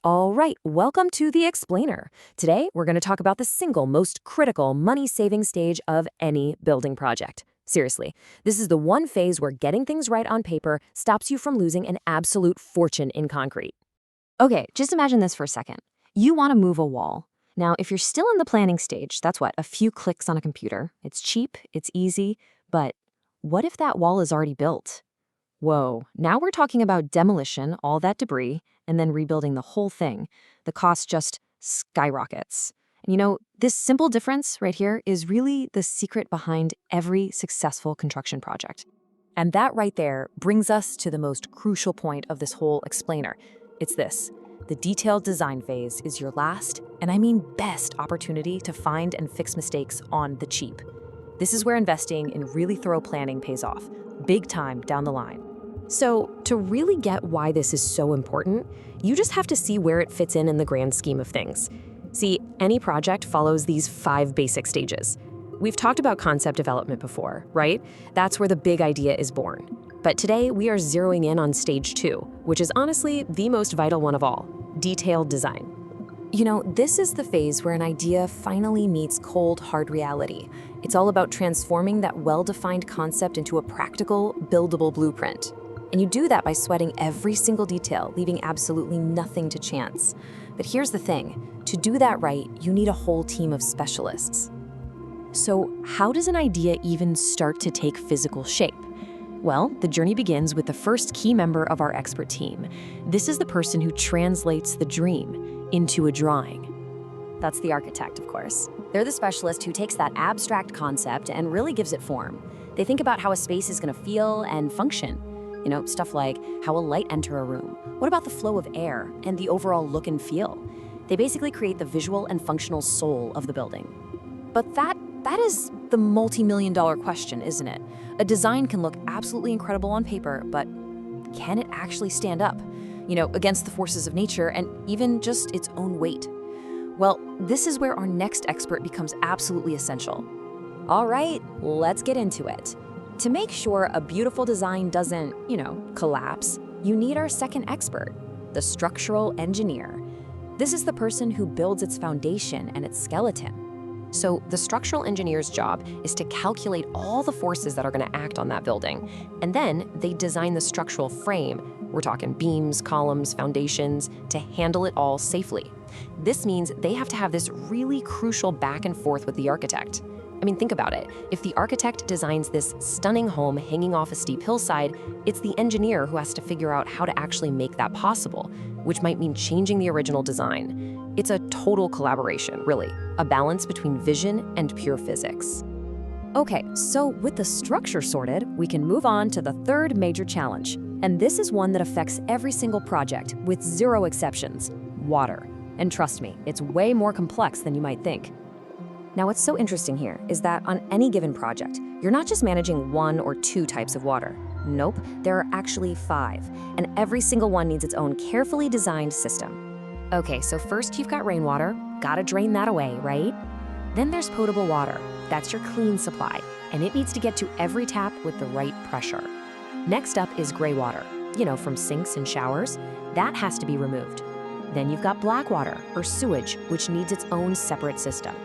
All right, welcome to The Explainer. Today, we're going to talk about the single most critical money-saving stage of any building project. Seriously, this is the one phase where getting things right on paper stops you from losing an absolute fortune in concrete. Okay, just imagine this for a second. You want to move a wall. Now, if you're still in the planning stage, that's what, a few clicks on a computer. It's cheap, it's easy, but what if that wall is already built? Whoa, now we're talking about demolition, all that debris, and then rebuilding the whole thing. The cost just skyrockets. And this simple difference right here is really the secret behind every successful construction project. And that right there brings us to the most crucial point of this whole explainer. It's this. The detailed design phase is your last, and I mean best, opportunity to find and fix mistakes on the cheap. This is where investing in really thorough planning pays off, big time down the line. So, to really get why this is so important, you just have to see where it fits in the grand scheme of things. See, any project follows these 5 basic stages. We've talked about concept development before, right? That's where the big idea is born. But today, we are zeroing in on stage 2, which is honestly the most vital one of all, detailed design. This is the phase where an idea finally meets cold, hard reality. It's all about transforming that well-defined concept into a practical, buildable blueprint. And you do that by sweating every single detail, leaving absolutely nothing to chance. But here's the thing, to do that right, you need a whole team of specialists. So how does an idea even start to take physical shape? Well, the journey begins with the first key member of our expert team. This is the person who translates the dream into a drawing. That's the architect, of course. They're the specialist who takes that abstract concept and really gives it form. They think about how a space is going to feel and function. Stuff like how will light enter a room? What about the flow of air and the overall look and feel? They basically create the visual and functional soul of the building. But that is the multi-million-dollar question, isn't it? A design can look absolutely incredible on paper, but can it actually stand up, against the forces of nature and even just its own weight? Well, this is where our next expert becomes absolutely essential. All right, let's get into it. To make sure a beautiful design doesn't, collapse, you need our second expert, the structural engineer. This is the person who builds its foundation and its skeleton. So the structural engineer's job is to calculate all the forces that are going to act on that building, and then they design the structural frame, we're talking beams, columns, foundations, to handle it all safely. This means they have to have this really crucial back and forth with the architect. Think about it. If the architect designs this stunning home hanging off a steep hillside, it's the engineer who has to figure out how to actually make that possible, which might mean changing the original design. It's a total collaboration, really, a balance between vision and pure physics. Okay, so with the structure sorted, we can move on to the third major challenge. And this is one that affects every single project, with 0 exceptions: water. And trust me, it's way more complex than you might think. Now, what's so interesting here is that on any given project, you're not just managing 1 or 2 types of water. Nope, there are actually 5, and every single one needs its own carefully designed system. Okay, so first you've got rainwater, gotta drain that away, right? Then there's potable water, that's your clean supply, and it needs to get to every tap with the right pressure. Next up is gray water, from sinks and showers. That has to be removed. Then you've got black water, or sewage, which needs its own separate system.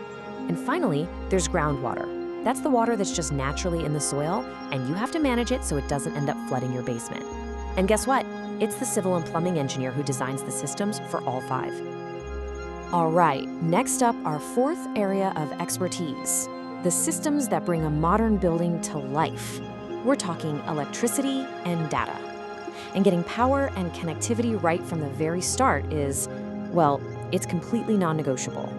And finally, there's groundwater. That's the water that's just naturally in the soil, and you have to manage it so it doesn't end up flooding your basement. And guess what? It's the civil and plumbing engineer who designs the systems for all 5. All right, next up, our 4th area of expertise, the systems that bring a modern building to life. We're talking electricity and data. And getting power and connectivity right from the very start is, well, it's completely non-negotiable.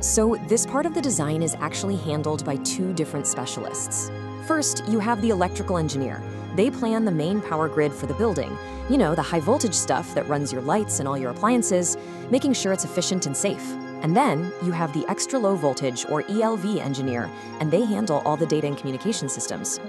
So this part of the design is actually handled by 2 different specialists. First, you have the electrical engineer. They plan the main power grid for the building, the high voltage stuff that runs your lights and all your appliances, making sure it's efficient and safe. And then you have the extra low voltage or ELV engineer, and they handle all the data and communication systems.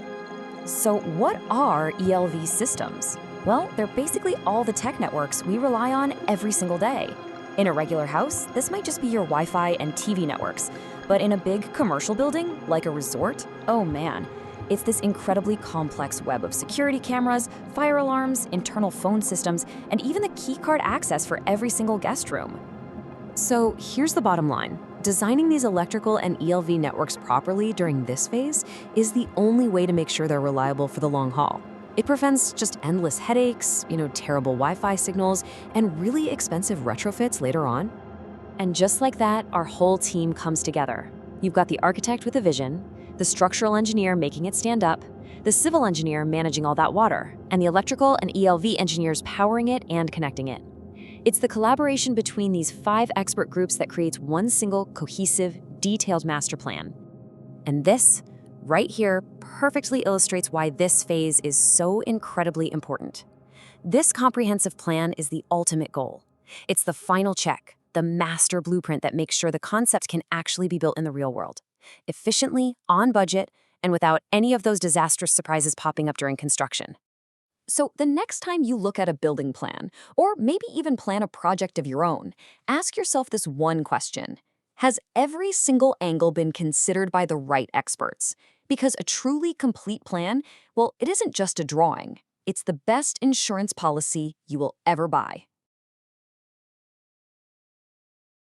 So what are ELV systems? Well, they're basically all the tech networks we rely on every single day. In a regular house, this might just be your Wi-Fi and TV networks. But in a big commercial building, like a resort, oh man, It's this incredibly complex web of security cameras, fire alarms, internal phone systems, and even the keycard access for every single guest room. So here's the bottom line. Designing these electrical and ELV networks properly during this phase is the only way to make sure they're reliable for the long haul. It prevents just endless headaches, terrible Wi-Fi signals, and really expensive retrofits later on. And just like that, our whole team comes together. You've got the architect with a vision, the structural engineer making it stand up, the civil engineer managing all that water, and the electrical and ELV engineers powering it and connecting it. It's the collaboration between these 5 expert groups that creates one single, cohesive, detailed master plan. And this, right here, perfectly illustrates why this phase is so incredibly important. This comprehensive plan is the ultimate goal. It's the final check, the master blueprint that makes sure the concept can actually be built in the real world, efficiently, on budget, and without any of those disastrous surprises popping up during construction. So the next time you look at a building plan, or maybe even plan a project of your own, ask yourself this one question. Has every single angle been considered by the right experts? Because a truly complete plan, well, it isn't just a drawing. It's the best insurance policy you will ever buy.